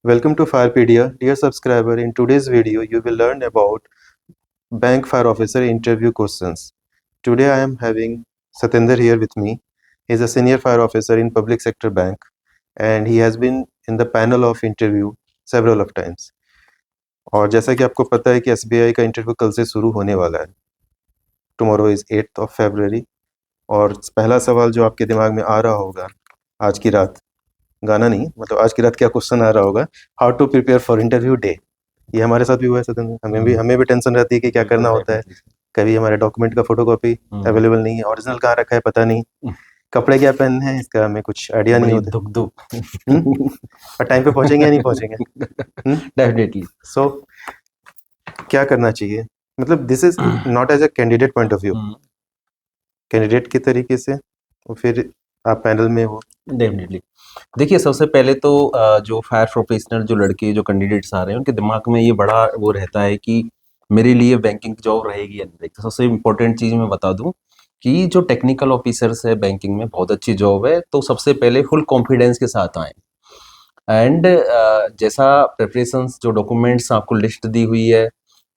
Welcome to Firepedia. Dear subscriber, in today's video, you will learn about Bank Fire Officer interview questions. Today, I am having Satinder here with me. He is a senior fire officer in public sector bank, and he has been in the panel of interview several of times. और जैसा कि आपको पता है कि SBI का interview कल से शुरू होने वाला है. Tomorrow is 8th of February. और पहला सवाल जो आपके दिमाग में आ रहा होगा आज की रात, गाना नहीं, मतलब आज की रात क्या क्वेश्चन आ रहा होगा, how to prepare for interview day. ये हमारे साथ भी हुआ है सत्येंद्र. हमें भी टेंशन रहती है कि क्या करना होता है. कभी हमारे डॉक्यूमेंट का फोटोकॉपी अवेलेबल नहीं है, ओरिजिनल कहाँ रखा है पता नहीं, कपड़े क्या पहनने हैं इसका हमें कुछ आइडिया नहीं होता. और टाइम पे पहुंचेंगे या नहीं पहुंचेंगे. डेफिनेटली. सो क्या करना चाहिए, मतलब this is not as a candidate point of view, candidate के तरीके से, और फिर आप पैनल में हो. डेफिनेटली. देखिए, सबसे पहले तो जो फायर प्रोफेशनल जो लड़के जो कैंडिडेट्स आ रहे हैं उनके दिमाग में ये बड़ा वो रहता है कि मेरे लिए बैंकिंग जॉब रहेगी या नहीं रहेगी. तो सबसे इम्पोर्टेंट चीज़ मैं बता दूं कि जो टेक्निकल ऑफिसर्स है बैंकिंग में, बहुत अच्छी जॉब है. तो सबसे पहले फुल कॉन्फिडेंस के साथ आएँ. एंड जैसा प्रिपरेशंस जो डॉक्यूमेंट्स आपको लिस्ट दी हुई है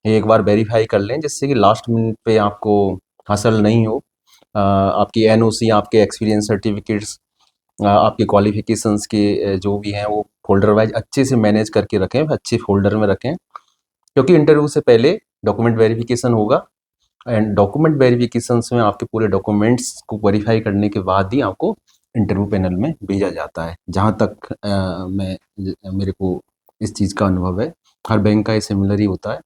ये एक बार वेरीफाई कर लें, जिससे कि लास्ट मिनट पे आपको हासिल नहीं हो. आपकी एनओसी, आपके एक्सपीरियंस सर्टिफिकेट्स, आपके क्वालिफिकेशंस के जो भी हैं वो फोल्डर वाइज अच्छे से मैनेज करके रखें, अच्छे फोल्डर में रखें, क्योंकि इंटरव्यू से पहले डॉक्यूमेंट वेरिफिकेशन होगा. एंड डॉक्यूमेंट वेरिफिकेशंस में आपके पूरे डॉक्यूमेंट्स को वेरीफाई करने के बाद ही आपको इंटरव्यू पैनल में भेजा जाता है. जहाँ तक मेरे को इस चीज़ का अनुभव है, हर बैंक का ये सिमिलर ही होता है.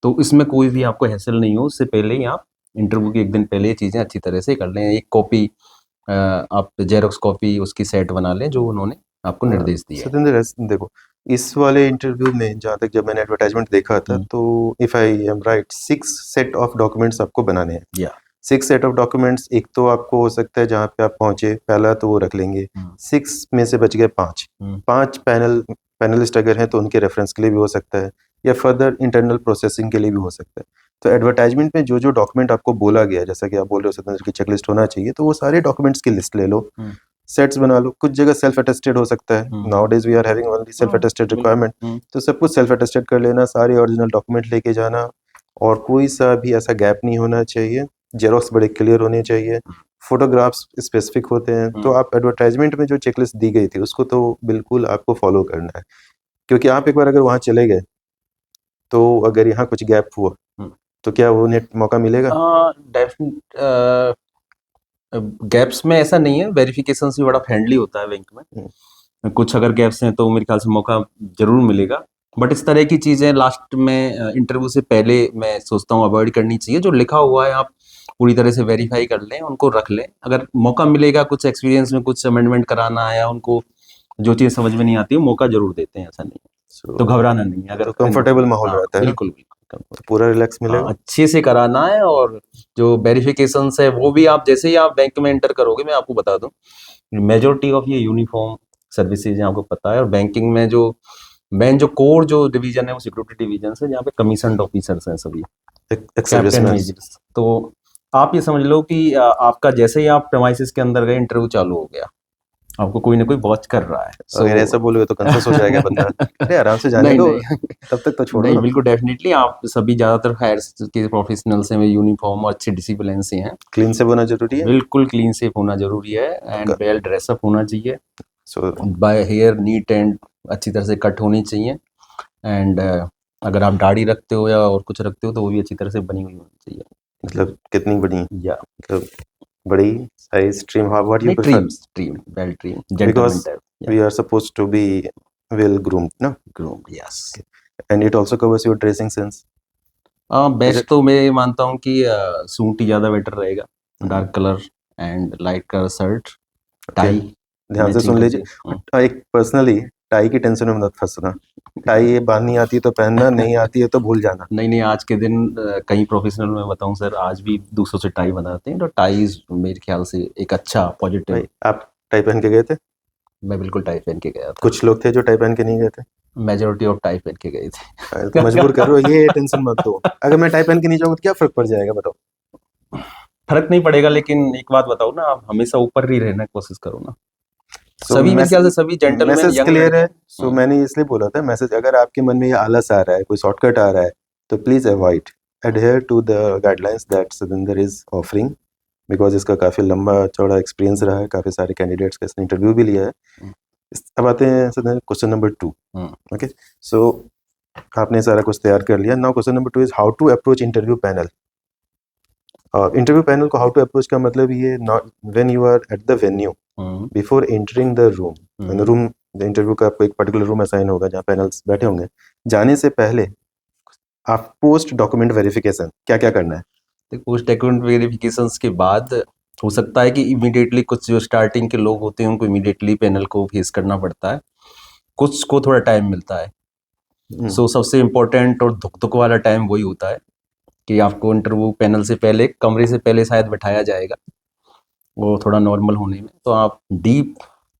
तो इसमें कोई भी आपको हैसल नहीं हो, उससे पहले ही आप इंटरव्यू के एक दिन पहले ये चीज़ें अच्छी तरह से कर लें. एक कॉपी आप जेरोक्स कॉपी उसकी सेट बना लें जो उन्होंने आपको निर्देश दिए. सत्येंद्र, देखो इस वाले इंटरव्यू में जहाँ तक जब मैंने एडवर्टाइजमेंट देखा था, तो if I am right 6 set of documents आपको बनाने हैं. या 6 सेट ऑफ डॉक्यूमेंट्स. एक तो आपको हो सकता है जहाँ पे आप पहुंचे पहला तो वो रख लेंगे. 6 में से बच गए 5 पैनलिस्ट अगर हैं तो उनके रेफरेंस के लिए भी हो सकता है, या फर्दर इंटरनल प्रोसेसिंग के लिए भी हो सकता है. तो एडवर्टाइजमेंट में जो जो डॉक्यूमेंट आपको बोला गया, जैसा कि आप बोल रहे हो सत्येंद्र की चेकलिस्ट होना चाहिए, तो वो सारे डॉक्यूमेंट्स की लिस्ट ले लो, सेट्स बना लो. कुछ जगह सेल्फ अटेस्टेड हो सकता है. Nowadays we are having only self attested requirement, तो सब कुछ सेल्फ अटेस्टेड कर लेना, सारे ओरिजिनल डॉक्यूमेंट लेके जाना, और कोई सा भी ऐसा गैप नहीं होना चाहिए. जेरोक्स बड़े क्लियर होने चाहिए, फोटोग्राफ्स स्पेसिफिक होते हैं. तो आप एडवर्टाइजमेंट में जो चेकलिस्ट दी गई थी उसको तो बिल्कुल आपको फॉलो करना है, क्योंकि आप एक बार अगर वहाँ चले गए तो अगर यहाँ कुछ गैप हुआ तो क्या वो नेट मौका मिलेगा? गैप्स में ऐसा नहीं है, वेरिफिकेशन भी बड़ा फ्रेंडली होता है बैंक में. कुछ अगर गैप्स हैं तो मेरे ख्याल से मौका जरूर मिलेगा. बट इस तरह की चीज़ें लास्ट में इंटरव्यू से पहले मैं सोचता हूँ अवॉइड करनी चाहिए. जो लिखा हुआ है आप पूरी तरह से वेरीफाई कर लें, उनको रख लें. अगर मौका मिलेगा कुछ एक्सपीरियंस में कुछ अमेंडमेंट कराना है या उनको जो चीज़ समझ में नहीं आती है मौका जरूर देते हैं, ऐसा नहीं है. तो घबराना नहीं है. अगर कंफर्टेबल माहौल रहता है, बिल्कुल तो पूरा रिलैक्स मिलेगा. अच्छे से कराना है. और जो वेरिफिकेशन है वो भी आप जैसे ही आप बैंक में एंटर करोगे, मैं आपको बता दूं मेजोरिटी ऑफ ये यूनिफॉर्म सर्विसेज आपको पता है. और बैंकिंग में जो मेन जो कोर जो डिवीजन है वो सिक्योरिटी डिवीजन है, जहाँ पे कमीशन्ड ऑफिसर्स हैं सभी, कैप्टन मेजर्स. तो आप ये समझ लो कि आपका जैसे ही आप प्रेमाइसिस के अंदर गए इंटरव्यू चालू हो गया, आपको कोई ना कोई वॉच कर रहा है. अगर ऐसा बोलोगे तो कंफ्यूज हो जाएगा बंदा. अरे आराम से जाने दो, तब तक तो छोड़ो. नहीं, बिल्कुल डेफिनेटली. आप सभी ज्यादातर फायर के प्रोफेशनल्स हैं, यूनिफॉर्म और अच्छे डिसिप्लिन से हैं. क्लीन से होना जरूरी है. बिल्कुल क्लीन से होना जरूरी है. एंड वेल ड्रेसअप होना चाहिए. बाय हेयर नीट एंड अच्छी तरह से कट होनी चाहिए. एंड अगर आप दाढ़ी रखते हो या और कुछ रखते हो तो वो भी अच्छी तरह से बनी हुई होनी चाहिए. मतलब कितनी बड़ी? या मतलब बड़ी size, trim, how what you prefer? Trim, well trim, because we are supposed to be well groomed, no? Groomed, yes. And it also covers your dressing sense. Best तो मैं मानता हूँ कि सूट ही ज़्यादा बेटर रहेगा. Dark colour and light colour shirt, tie. ध्यान से सुन लीजिए, एक पर्सनली टाई की टेंशन में मत फंसना. टाई ये बांधनी आती है तो पहनना, नहीं आती है तो भूल जाना. नहीं, आज के दिन कई प्रोफेशनल में बताऊं सर, आज भी दूसरों से टाई बनाते हैं. तो टाई मेरे ख्याल से एक अच्छा पॉजिटिव. आप टाई पहन के गए थे? मैं बिल्कुल टाई पहन के गया था. कुछ लोग थे जो टाई पहन के नहीं गए थे? मेजोरिटी ऑफ टाई पहन के गए थे. तो मजबूर कर रहे हो, ये टेंशन मत दो. अगर मैं टाई पहन के नहीं जाऊंगा तो क्या फर्क पड़ जाएगा, बताओ? फर्क नहीं पड़ेगा, लेकिन एक बात बताओ ना, आप हमेशा ऊपर ही रहने की कोशिश करो ना. सभी मेरे ख्याल से सभी जेंटलमैन मैसेज यंग क्लियर लड़के है। सो मैंने इसलिए बोला था मैसेज, अगर आपके मन में ये आलस आ रहा है, कोई शॉर्टकट आ रहा है, तो please avoid, adhere to the guidelines that Satinder is offering, because इसका काफ़ी लंबा चौड़ा एक्सपीरियंस रहा है, काफ़ी सारे कैंडिडेट्स का इसने इंटरव्यू भी लिया है। अब आते हैं सतिंदर क्वेश्चन नंबर 2। ओके, सो आपने सारा कुछ तैयार कर लिया। Now question number 2 is how to approach interview panel. Interview panel को हाउ टू अप्रोच का मतलब ये, not when you are at the venue, before entering the room, room interview का आपको एक पर्टिकुलर रूम असाइन होगा जहाँ पैनल्स बैठे होंगे, जाने से पहले आप पोस्ट डॉक्यूमेंट वेरिफिकेशन क्या क्या करना है? पोस्ट डॉक्यूमेंट वेरिफिकेशंस के बाद हो सकता है कि इमीडिएटली कुछ जो स्टार्टिंग के लोग होते हैं उनको इमीडिएटली पैनल को फेस करना पड़ता है, कुछ को थोड़ा टाइम मिलता है। सो सबसे इम्पोर्टेंट और धुक धुक वाला टाइम वही होता है कि आपको इंटरव्यू पैनल से पहले, कमरे से पहले शायद बैठाया जाएगा, वो थोड़ा नॉर्मल होने में, तो आप डीप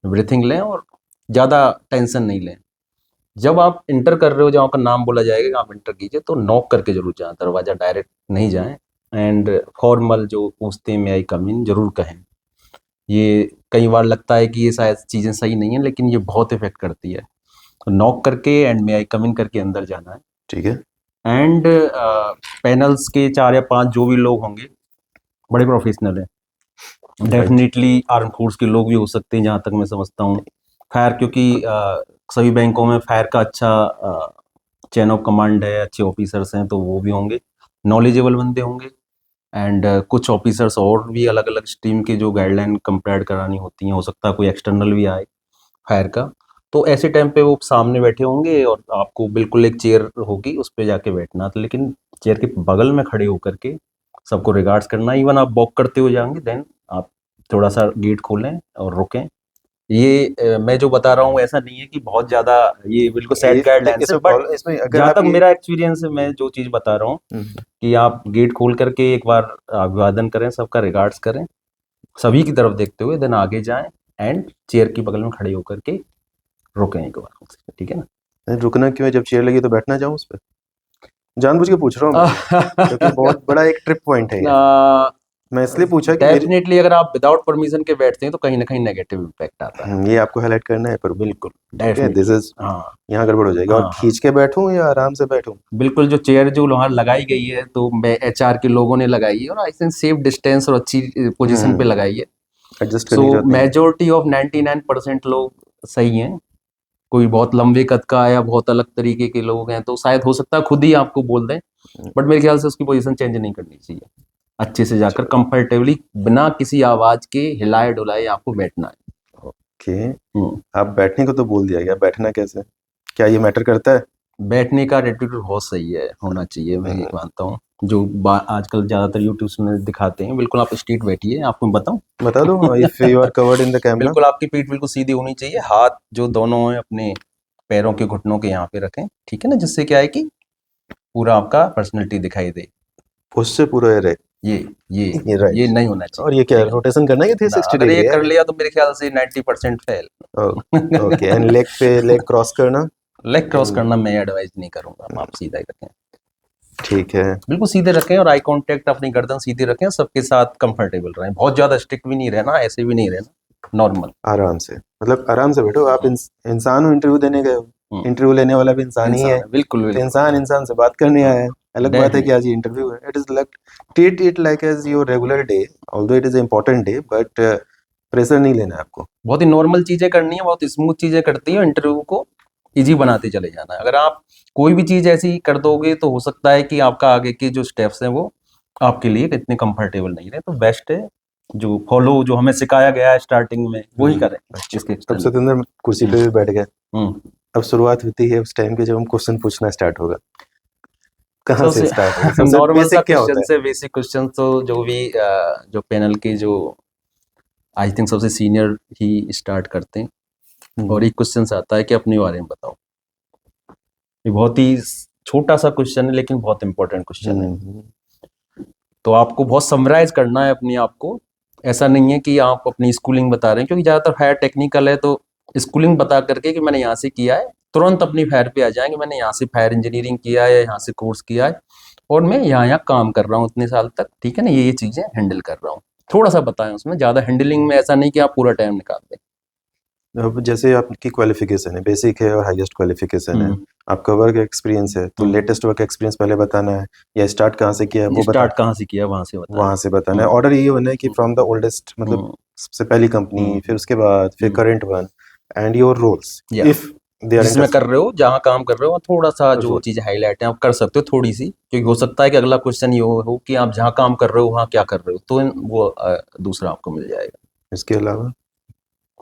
ब्रीथिंग लें और ज़्यादा टेंशन नहीं लें। जब आप इंटर कर रहे हो, जब आपका नाम बोला जाएगा कि आप इंटर कीजिए, तो नॉक करके जरूर जाएं, दरवाज़ा डायरेक्ट नहीं जाएं। एंड फॉर्मल जो पूछते हैं, मे आई कम इन, जरूर कहें। ये कई बार लगता है कि ये शायद चीज़ें सही नहीं हैं, लेकिन ये बहुत इफेक्ट करती है। तो नॉक करके एंड मे आई कम इन करके अंदर जाना है। ठीक है। एंड पैनल्स के 4 या 5 जो भी लोग होंगे बड़े प्रोफेशनल हैं। डेफिनेटली आर्म फोर्स के लोग भी हो सकते हैं जहाँ तक मैं समझता हूँ। फायर, क्योंकि सभी बैंकों में फायर का अच्छा चेन ऑफ कमांड है, अच्छे ऑफिसर्स हैं, तो वो भी होंगे, नॉलेजेबल बंदे होंगे। एंड कुछ ऑफिसर्स और भी अलग अलग स्ट्रीम के जो गाइडलाइन कंपेयर करानी होती हैं, हो सकता है कोई एक्सटर्नल भी आए फायर का, तो ऐसे टाइम पे वो सामने बैठे होंगे और आपको बिल्कुल एक चेयर होगी, उस पर जाके बैठना। तो लेकिन चेयर के बगल में खड़े होकर के सबको रिगार्ड्स करना। इवन आप वॉक करते हुए जाएंगे, देन आप थोड़ा सा गेट खोलें और रुकें। ये मैं जो बता रहा हूँ ऐसा नहीं है कि बहुत ज़्यादा, ये बिल्कुल सेट गाइडलाइंस है, बट इसमें अगर जहाँ आप तक ये मेरा एक्सपीरियंस है, मैं जो चीज़ बता रहा हूँ कि आप गेट खोल करके एक बार अभिवादन करें, सबका रिगार्ड्स करें, सभी की तरफ देखते हुए, देन आगे जाएं एंड चेयर के बगल में खड़े होकर के रुकें एक बार, ठीक है ना। रुकना क्यों है? जब चेयर लगी तो बैठना जाऊं उस पर? जानबूझ के पूछ रहा हूँ मैं, क्योंकि बहुत बड़ा एक ट्रिप पॉइंट है ये। मैं इसलिए पूछा कि मेरी डेफिनेटली अगर आप विदाउट परमिशन के बैठते हैं तो कहीं ना कहीं नेगेटिव इम्पैक्ट आता है। ये आपको हाईलाइट करना है, पर बिल्कुल, ठीक है, दिस इज, हाँ यहाँ गड़बड़ हो जाएगी। और हाँ, खींच के बैठूं या आराम से बैठूं? बिल्कुल। जो चेयर जो वहाँ लगाई गई है, तो एचआर के लोगों ने लगाई है, और आई थिंक सेफ डिस्टेंस और अच्छी पोजीशन पे लगाई है। एडजस्ट सो करने की जरूरत नहीं है। मेजोरिटी ऑफ 99% लोग सही हैं। कोई बहुत लंबे कद का या बहुत अलग तरीके के लोग हैं तो शायद हो सकता है खुद ही आपको बोल दें, बट मेरे ख्याल से उसकी पोजीशन चेंज नहीं करनी चाहिए। अच्छे से जाकर कंफर्टेबली बिना किसी आवाज के हिलाए डुलाए आपको बैठना है। ओके, आप बैठने को तो बोल दिया गया, बैठना कैसे, क्या ये मैटर करता है? बैठने का एटीट्यूड बहुत सही है, होना चाहिए, मैं ये मानता हूँ। जो आजकल ज्यादातर यूट्यूब में दिखाते हैं, बिल्कुल आप स्ट्रेट बैठिए। आपको बताऊं, बता दो, if you are covered in the camera. बिल्कुल आपकी पीठ बिल्कुल सीधी होनी चाहिए, हाथ जो दोनों हैं अपने पैरों के घुटनों के यहाँ पे रखें, ठीक है ना, जिससे क्या है कि पूरा आपका पर्सनैलिटी दिखाई दे। उससे पूरा ये रहे, ये राइट। ये नहीं होना चाहिए। और ये क्या ठीक है? रोटेशन करना है कि 360 अगर ये डिग्री कर है? लिया तो मेरे ख्याल से 90% फेल। ओके, एंड लेग पे लेग क्रॉस करना? लेग क्रॉस करना मैं एडवाइज नहीं करूंगा, आप सीधा ही रखें। ठीक है। बिल्कुल सीधे रखें और आई कांटेक्ट, अपनी गर्दन सीधी रखें, सबके साथ कंफर्टेबल रहें, बहुत ज्यादा स्ट्रिक्ट भी नहीं रहना, ऐसे भी नहीं रहना, नॉर्मल आराम से, मतलब आराम से बैठो। आप इंसान हो, इंटरव्यू देने गए हो, इंटरव्यू लेने वाला भी इंसान ही है। बिल्कुल तो बिल्कुल। इंसान इंसान से बात करने आया है। अलग बात है कि आज ये इंटरव्यू है। It is like, treat it like as your regular day, although it is important day, but pressure नहीं लेना है आपको। बहुत ही नॉर्मल चीजें करनी है, बहुत स्मूथ चीजें करती है, इंटरव्यू को इजी बनाते चले जाना है। अगर आप कोई भी चीज ऐसी कर दोगे तो हो सकता है कि आपका आगे के जो स्टेप्स हैं वो आपके लिए इतने कंफर्टेबल नहीं रहे। तो बेस्ट है जो फॉलो, जो हमें सिखाया गया है स्टार्टिंग में, वही करें। इसके अब सतेंद्र कुर्सी पे भी बैठ गए, हम्म अब शुरुआत होती है उस टाइम के जब हम क्वेश्चन पूछना स्टार्ट होगा। कहाँ से स्टार्ट होगा? सबसे नॉर्मल सा बेसिक क्या होता क्वेश्चन है? से बेसिक क्वेश्चन, तो जो भी जो पैनल के जो आई थिंक सबसे सीनियर ही स्टार्ट करते हैं, और एक क्वेश्चन आता है कि अपने बारे में बताओ। ये बहुत ही छोटा सा क्वेश्चन है लेकिन बहुत इंपॉर्टेंट क्वेश्चन है। तो आपको बहुत समराइज करना है अपने आप को। ऐसा नहीं है कि आप अपनी स्कूलिंग बता रहे हैं, क्योंकि ज़्यादातर फायर टेक्निकल है, तो स्कूलिंग बता करके कि मैंने यहाँ से किया है, तुरंत अपनी फायर पे आ जाएंगे, मैंने यहाँ से फायर इंजीनियरिंग किया है, यहाँ से कोर्स किया है, और मैं यहाँ यहाँ काम कर रहा हूँ इतने साल तक, ठीक है ना, ये चीज़ें हैंडल कर रहा हूँ। थोड़ा सा बताएं उसमें, ज़्यादा हैंडलिंग में ऐसा नहीं कि आप पूरा टाइम निकाल दें। अब जैसे आपकी क्वालिफिकेशन है, बेसिक है और हाईएस्ट क्वालिफिकेशन है, आपका वर्क एक्सपीरियंस है, तो लेटेस्ट वर्क एक्सपीरियंस पहले बताना है, या स्टार्ट कहाँ से किया है वो स्टार्ट कहाँ से किया वहां से बताना वहां से बताना है। हम्म, ऑर्डर ये होना है कि फ्रॉम द ओल्डेस्ट, मतलब हम्म, सबसे पहली कंपनी, हम्म, फिर उसके बाद फिर hmm, current one, and your roles या इफ दे आर जिसमें कर इंटरेस्टेड। रहे हो, जहाँ काम कर रहे हो, थोड़ा सा जो रोल, चीज़ हाईलाइट है आप कर सकते हो थोड़ी सी, क्योंकि हो सकता है कि अगला क्वेश्चन ये हो कि आप जहाँ काम कर रहे हो वहाँ क्या कर रहे हो, तो वो दूसरा आपको मिल जाएगा। इसके अलावा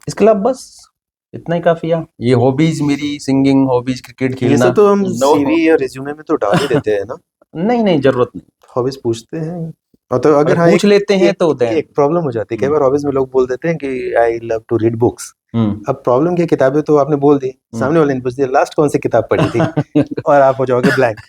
इसके अलावा बस इतना ही काफी है। ये हॉबीज, मेरी सिंगिंग हॉबीज, क्रिकेट ये सब खेलना, तो हम नो। सीवी या रिज्यूमे में तो डाल ही देते हैं ना, नहीं नहीं, जरूरत नहीं। हॉबीज पूछते हैं। और तो अगर अगर हाँ, पूछ एक लेते हैं एक तो देन। एक प्रॉब्लम हो जाती है कई बार हॉबीज में, लोग बोल देते हैं कि I love to read books. Hmm अब प्रॉब्लम क्या, किताबें तो आपने बोल दी, हम्म। सामने वाले ने पूछ दिया लास्ट कौन सी किताब पढ़ी थी, और आप हो जाओगे ब्लैंक।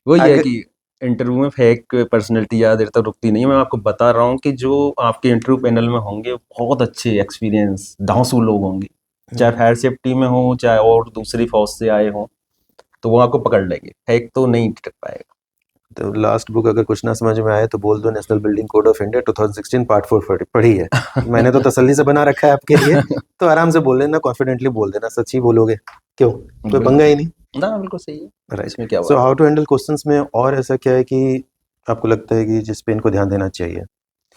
वही है अगर कि इंटरव्यू में फेक पर्सनैलिटी ज़्यादा देर तक रुकती नहीं है। मैं आपको बता रहा हूँ कि जो आपके इंटरव्यू पैनल में होंगे बहुत अच्छे एक्सपीरियंस धांसू लोग होंगे, चाहे फायर सेफ्टी में हो चाहे और दूसरी फौज से आए हों, तो वो आपको पकड़ लेंगे, फेक तो नहीं टिक पाएगा। तो लास्ट बुक अगर कुछ ना समझ में आए तो बोल दो national building code of India 2016 part 4 पढ़ी है, मैंने तो तसल्ली से बना रखा है आपके लिए। तो आराम से बोल लेना, कॉन्फिडेंटली बोल देना, सच ही बोलोगे, क्यों, कोई बिल्कुल पंगा ही सही। नहीं। ना बिल्कुल सही है। राइट। इसमें क्या सो बात हाउ टू हैंडल क्वेश्चंस में, और ऐसा क्या है कि आपको लगता है कि जिस पे इनको ध्यान देना चाहिए?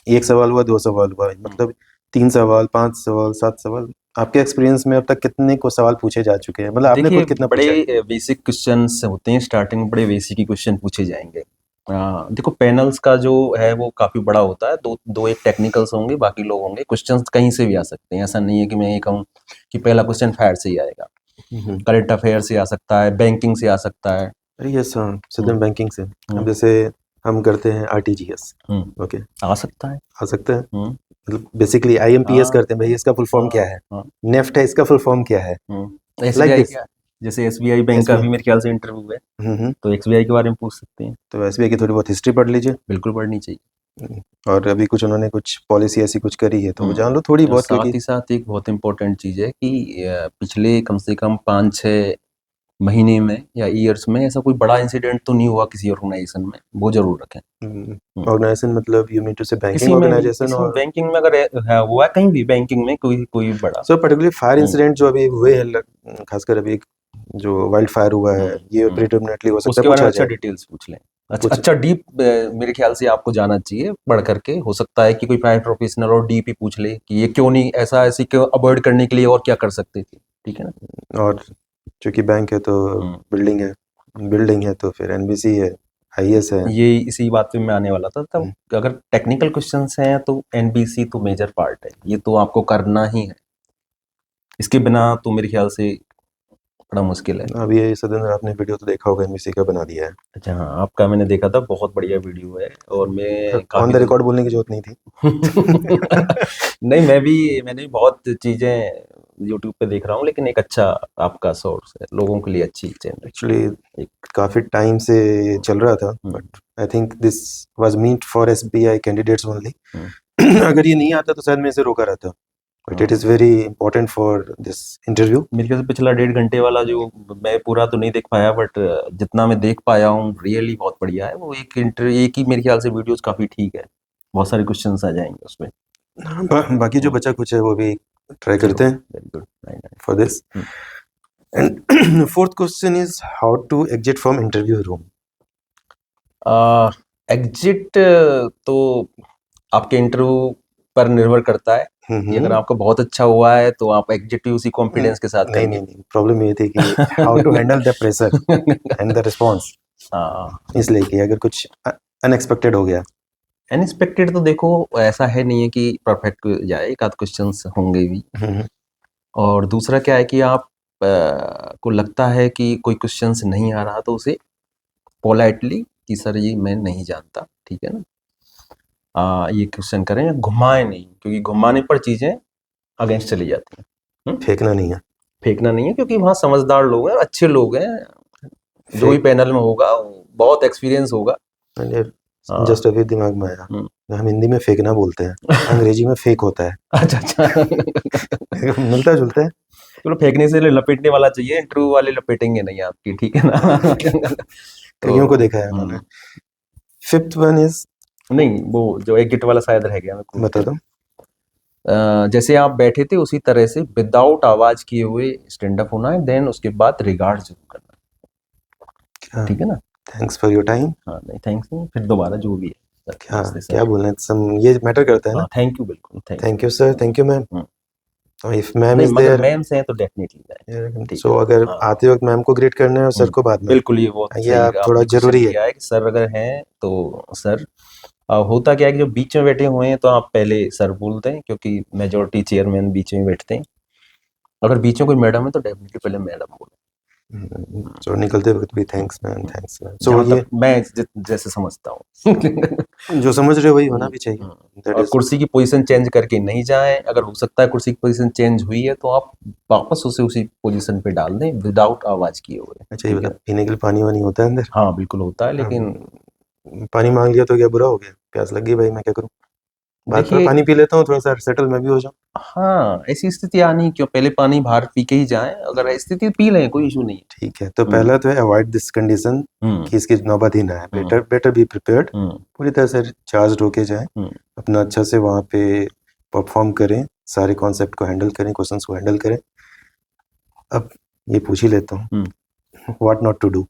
एक सवाल हुआ, दो सवाल हुआ, है। मतलब 3 सवाल, 5 सवाल, 7 सवाल, आपके एक्सपीरियंस में अब तक कितने को सवाल पूछे जा चुके हैं, मतलब आपने देखिए खुद कितना पूछा है? बड़े बेसिक क्वेश्चंस होते हैं, स्टार्टिंग में बड़े बेसिक ही क्वेश्चन पूछे जाएंगे। देखो पैनल्स का जो है वो काफ़ी बड़ा होता है, दो दो एक टेक्निकल्स होंगे, बाकी लोग होंगे। क्वेश्चंस कहीं से भी आ सकते हैं, ऐसा नहीं है कि मैं ये कहूँ कि पहला क्वेश्चन फायर से ही आएगा। हम्म। करंट अफेयर से आ सकता है, बैंकिंग से आ सकता है। अरे यस हाँ, हम्म, सदन बैंकिंग से, हम्म, अब जैसे हम करते हैं आरटीजीएस, ओके, आ सकता है। आ सकता है, हम्म, मतलब बेसिकली आईएमपीएस हाँ करते हैं भाई, इसका फुल फॉर्म हाँ क्या है, हाँ। नेफ्ट है, इसका फुल फॉर्म क्या है, लाइक एसबीआई दिस। का, जैसे एसबीआई बैंक का एसबीआई, भी मेरे ख्याल से इंटरव्यू है, तो एसबीआई के बारे में पूछ सकते हैं। तो एसबीआई की थोड़ी बहुत हिस्ट्री पढ़ लीजिए। बिल्कुल पढ़नी चाहिए। और अभी कुछ उन्होंने कुछ पॉलिसी ऐसी कुछ करी है तो वो जान लो थोड़ी और बहुत, साथ क्योंकि ही साथ एक बहुत इम्पोर्टेंट चीज़ है कि पिछले कम से कम 5-6 महीने में या ईयर्स में ऐसा कोई बड़ा इंसिडेंट तो नहीं हुआ किसी ऑर्गेनाइजेशन में, वो ज़रूर रखें। हुँ। ऑर्गेनाइजेशन, मतलब यू मीन टू से बैंकिंग किसी में भी, ऑर्गेनाइजेशन, किसी में और बैंकिंग में अगर है हुआ है, कहीं भी बैंकिंग में कोई कोई बड़ा। सो पर्टिकुलरली फायर हुँ, इंसिडेंट जो अभी हुए हैं, खासकर अभी एक जो वाइल्ड फायर हुआ हुँ, है, ये हुँ। प्रिडोमिनेटली हो सकता है उसके बारे में पूछा अच्छा जाए। डिटेल्स पूछ लें। अच्छा पूछ, अच्छा डीप मेरे ख्याल से आपको जाना चाहिए पढ़ करके। हो सकता है कि कोई प्राइवेट प्रोफेशनल और डीप ही पूछ ले कि ये क्यों नहीं ऐसा, ऐसे क्यों अवॉइड करने के लिए और क्या कर सकते थे। ठीक है ना? और चूंकि बैंक है तो हुँ। बिल्डिंग है, बिल्डिंग है तो फिर एनबीसी है, आईएएस है। ये इसी बात पे मैं आने वाला था। तब हम्म, अगर टेक्निकल क्वेश्चंस हैं तो एनबीसी तो मेजर पार्ट है, ये तो आपको करना ही है। इसके बिना तो मेरे ख्याल से बड़ा मुश्किल है। अब ये सदन आपने वीडियो तो देखा होगा, एनबीसी का बना दिया अच्छा हाँ, आपका मैंने देखा था, बहुत बढ़िया वीडियो है और है, मैं ऑन काफ़ी द दिन रिकॉर्ड बोलने की जरूरत नहीं थी। नहीं, मैंने भी बहुत चीज़ें यूट्यूब पे देख रहा हूँ, लेकिन एक अच्छा आपका सोर्स है, लोगों के लिए अच्छी चैनल एक्चुअली एक। काफी टाइम से ये चल रहा था, hmm, but I think this was मीant फॉर एसबीआई कैंडिडेट्स ओनली। हुँ, अगर ये नहीं आता तो शायद मैं इसे रोका रहता, बट इट हाँ। Is very important for this interview. मेरे ख्याल से पिछला 1.5 घंटे वाला जो, मैं पूरा तो नहीं देख पाया बट जितना मैं देख पाया हूँ रियली बहुत बढ़िया है वो। एक ही मेरे ख्याल से वीडियोस काफ़ी ठीक है, बहुत सारे क्वेश्चंस आ जाएंगे उसमें। बाकी जो हम्म, बचा कुछ है वो भी ट्राई जरूर, करते हैं very good, nine nine. For this. And fourth question is how to exit from interview room. Exit तो आपके इंटरव्यू पर निर्भर करता है कि अगर हम्म। आपका बहुत अच्छा हुआ है तो आप एग्जिट भी उसी कॉन्फिडेंस के साथ नहीं करेंगे। नहीं नहीं, प्रॉब्लम ये थी कि how to handle the pressure and the response, हाँ, इसलिए कि अगर कुछ अनएक्सपेक्टेड हो गया। अनएक्सपेक्टेड तो देखो ऐसा है नहीं है कि परफेक्ट जाए, एक आध क्वेश्चंस होंगे भी। हम्म, और दूसरा क्या है कि आप को लगता है कि कोई क्वेश्चंस नहीं आ रहा तो उसे पोलाइटली कि सर ये मैं नहीं जानता, ठीक है ना, ये क्वेश्चन करें, या घुमाएं नहीं, क्योंकि घुमाने पर चीज़ें अगेंस्ट चली जाती हैं। फेंकना नहीं है। फेंकना नहीं है, क्योंकि वहाँ समझदार लोग हैं और अच्छे लोग हैं, जो भी फेक, पैनल में होगा वो बहुत एक्सपीरियंस होगा। हाँ, जस्ट अभी दिमाग में आया, हम्म। हम हिंदी में फेंकना बोलते हैं, अंग्रेजी में फेक होता है। अच्छा अच्छा। मिलता जुलता है। चलो फेंकने से लपेटने वाला चाहिए, इंटरव्यू वाले लपेटेंगे नहीं आपकी, ठीक है ना। कईयों को तो देखा है उन्होंने। फिफ्थ वन इज, नहीं, वो जो एग्जिट वाला शायद रह गया, मैं बता को दो। जैसे आप बैठे थे उसी तरह से विदाउट आवाज किए हुए स्टैंड अप होना है, देन उसके बाद रिगार्ड जरूर करना है, ठीक है ना? Thanks for your time. हाँ, नहीं थैंक्स नहीं, फिर दोबारा जो भी है सर, क्या नमस्ते क्या सर। बोलना है, ये मैटर करता है ना। हाँ, थैंक यू, बिल्कुल thank thank you sir, thank you ma'am. Hmm. If ma'am नहीं, इज मगर देयर, मैम से हैं तो डेफिनेटली जाए, ठीक सो है। अगर हाँ, आते वक्त मैम को ग्रीट करना है और सर को बाद में, बिल्कुल, ये बहुत ये सही आप थोड़ा आपने क्वेश्चन जरूरी है। किया है कि सर अगर हैं तो सर। होता क्या है कि जो बीच में बैठे हुए हैं तो आप पहले सर बोलते हैं, क्योंकि मेजोरिटी चेयरमैन बीच में बैठते हैं। अगर बीच में कोई मैडम है तो डेफिनेटली पहले मैडम बोले। सो निकलते वक्त भी थैंक्स मैम, थैंक्स मैम। सो जहाँ ये तक मैं जैसे समझता हूँ। जो समझ रहे हो वही होना भी चाहिए, दैट और इज। कुर्सी की पोजीशन चेंज करके नहीं जाएं। अगर हो सकता है कुर्सी की पोजीशन चेंज हुई है तो आप वापस उसे उसी पोजीशन पे डाल दें विदाउट आवाज किए हुए, अच्छा, ये ठीक बता, है। पीने के लिए पानी वानी होता है अंदर? हाँ, बिल्कुल होता है, लेकिन पानी मांग लिया तो क्या बुरा हो गया? प्यास लगी भाई, मैं क्या करूं? बाद में देखिए, पानी पी लेता हूँ, थोड़ा सा सेटल मैं भी हो जाऊं। हाँ, ऐसी स्थिति आनी क्यों, पहले पानी बाहर पी के ही जाएं। अगर स्थिति पी लें, कोई इशू नहीं है। ठीक है, तो हम्म, पहला तो है अवॉइड दिस कंडीशन हम्म, कि इसकी नौबत ही ना है। हम्म, बेटर बेटर बी प्रिपेयर्ड, हम्म, पूरी तरह से चार्ज होके जाएं, हम्म। अपना अच्छा से वहाँ पे परफॉर्म करें, सारे कॉन्सेप्ट को हैंडल करें, क्वेश्चंस को हैंडल करें। अब ये पूछ ही लेता हूँ, व्हाट नॉट टू डू।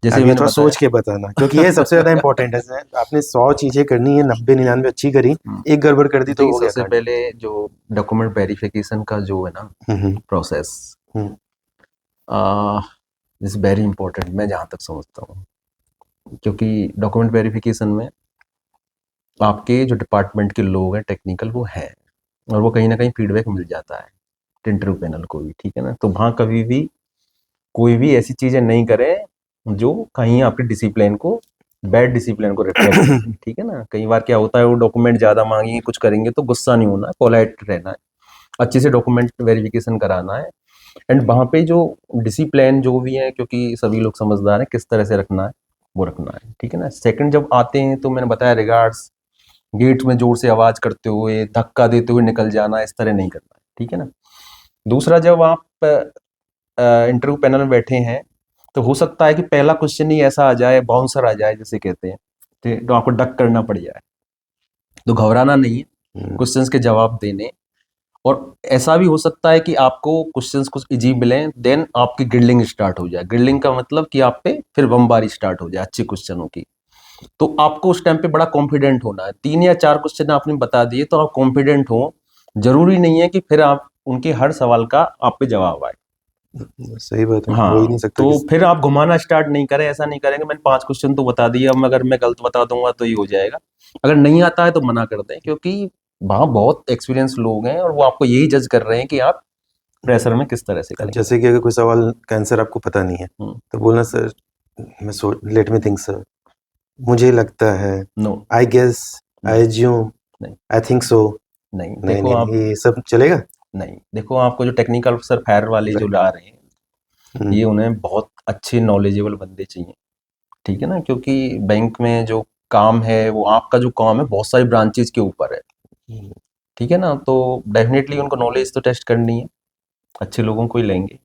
जैसे अब ये मैंने थोड़ा बताया। सोच के बताना, क्योंकि ये सबसे ज्यादा इंपॉर्टेंट है। आपने 100 चीजें करनी है, 90-99 अच्छी करी, एक गड़बड़ कर दी तो देखिए, हो गया सबसे कांड। पहले जो डॉक्यूमेंट वेरिफिकेशन का जो है ना hmm process, hmm is very important, मैं जहाँ तक समझता हूँ। क्योंकि डॉक्यूमेंट वेरिफिकेशन में आपके जो डिपार्टमेंट के लोग हैं टेक्निकल वो हैं, और वो कहीं ना कहीं फीडबैक मिल जाता है इंटरव्यू पैनल को भी, ठीक है ना। तो वहाँ कभी भी कोई भी ऐसी चीज़ें नहीं करें जो कहीं आपके डिसिप्लिन को, बैड डिसिप्लिन को रिफ्लेक्ट करें, ठीक है ना। कई बार क्या होता है, वो डॉक्यूमेंट ज़्यादा मांगेंगे, कुछ करेंगे, तो गुस्सा नहीं होना है, पोलाइट रहना है, अच्छे से डॉक्यूमेंट वेरिफिकेशन कराना है। एंड वहाँ पे जो डिसिप्लिन जो भी है, क्योंकि सभी लोग समझदार हैं, किस तरह से रखना है वो रखना है, ठीक है ना। सेकंड, जब आते हैं तो मैंने बताया रिगार्ड्स, गेट में जोर से आवाज करते हुए, धक्का देते हुए निकल जाना, इस तरह नहीं करना है, ठीक है ना। दूसरा, जब आप इंटरव्यू पैनल में बैठे हैं तो हो सकता है कि पहला क्वेश्चन ही ऐसा आ जाए, बाउंसर आ जाए जिसे कहते हैं, तो आपको डक करना पड़ जाए। तो घबराना नहीं है, क्वेश्चंस के जवाब देने। और ऐसा भी हो सकता है कि आपको क्वेश्चंस कुछ इजी मिलें, देन आपकी ग्रिलिंग स्टार्ट हो जाए। ग्रिलिंग का मतलब कि आप पे फिर बमबारी स्टार्ट हो जाए अच्छे क्वेश्चनों की। तो आपको उस टाइम पे बड़ा कॉन्फिडेंट होना है। 3 या 4 क्वेश्चन आपने बता दिए तो आप कॉन्फिडेंट हो। जरूरी नहीं है कि फिर आप उनके हर सवाल का आप पे जवाब आए। सही बात है, हो ही हाँ, नहीं सकता तो कि। फिर आप घुमाना स्टार्ट नहीं करें, ऐसा नहीं करेंगे मैंने 5 क्वेश्चन तो बता दिए, अब अगर मैं गलत बता दूंगा तो ये हो जाएगा। अगर नहीं आता है तो मना कर दें, क्योंकि वहाँ बहुत एक्सपीरियंस लोग हैं और वो आपको यही जज कर रहे हैं कि आप प्रेशर में किस तरह से अब करेंगे। जैसे कि अगर कोई सवाल का आंसर आपको पता नहीं है, हम्म, तो बोलना सर, मैं सोच, लेट मी थिंक सर, मुझे लगता है, no, I guess, no, I assume, नहीं, आई थिंक सो। नहीं, नहीं देखो नहीं आप, नहीं, ये सब चलेगा? नहीं, देखो आपको जो टेक्निकल अफसर फायर वाले जो ला रहे हैं, ये हम्म, उन्हें बहुत अच्छे नॉलेजेबल बंदे चाहिए, ठीक है ना। क्योंकि बैंक में जो काम है, वो आपका जो काम है बहुत सारी ब्रांचेज के ऊपर है, हम्म, ठीक है ना। तो डेफिनेटली उनको नॉलेज तो टेस्ट करनी है, अच्छे लोगों को ही लेंगे।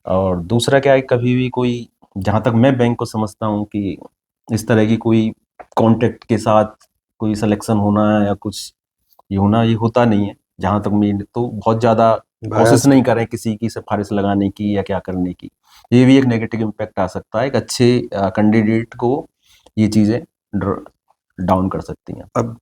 और दूसरा क्या है, कभी भी कोई, जहाँ तक मैं बैंक को समझता हूँ कि इस तरह की कोई कॉन्ट्रैक्ट के साथ कोई सिलेक्शन होना या कुछ ये होना, ये होता नहीं है। जहाँ तक मैं तो बहुत ज़्यादा कोशिश biased। नहीं करें किसी की सिफारिश लगाने की या क्या करने की। ये भी एक नेगेटिव इम्पैक्ट आ सकता है, एक अच्छे कैंडिडेट को ये चीज़ें डाउन कर सकती हैं। अब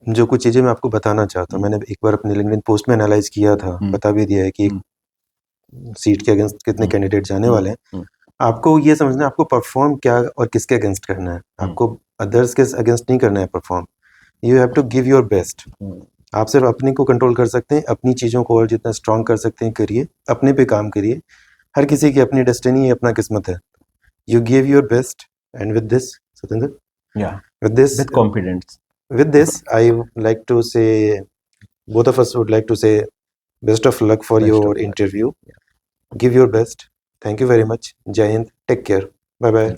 जो कुछ चीज़ें मैं आपको बताना चाहता हूँ, मैंने एक बार अपने लिंक्डइन पोस्ट में एनालाइज किया था, हम्म, बता भी दिया है कि हम्म, सीट के अगेंस्ट कितने हम्म, कैंडिडेट जाने हम्म, वाले हैं। हम्म, आपको ये समझना है, आपको परफॉर्म क्या और किसके अगेंस्ट करना है। हम्म, आपको अदर्स के अगेंस्ट नहीं करना है perform. You have to give your best. Hmm, आप सिर्फ अपने को कंट्रोल कर सकते हैं, अपनी चीज़ों को और जितना स्ट्रांग कर सकते हैं करिए, अपने पे काम करिए। हर किसी की अपनी डेस्टिनी है, अपना किस्मत है। You give your best, and with this, Satendra, या with this, with confidence. I would like to say, both of us would like to say, best of luck for best your of luck. interview. Give your best. Thank you very much. Jai Hind. Take care. Bye bye.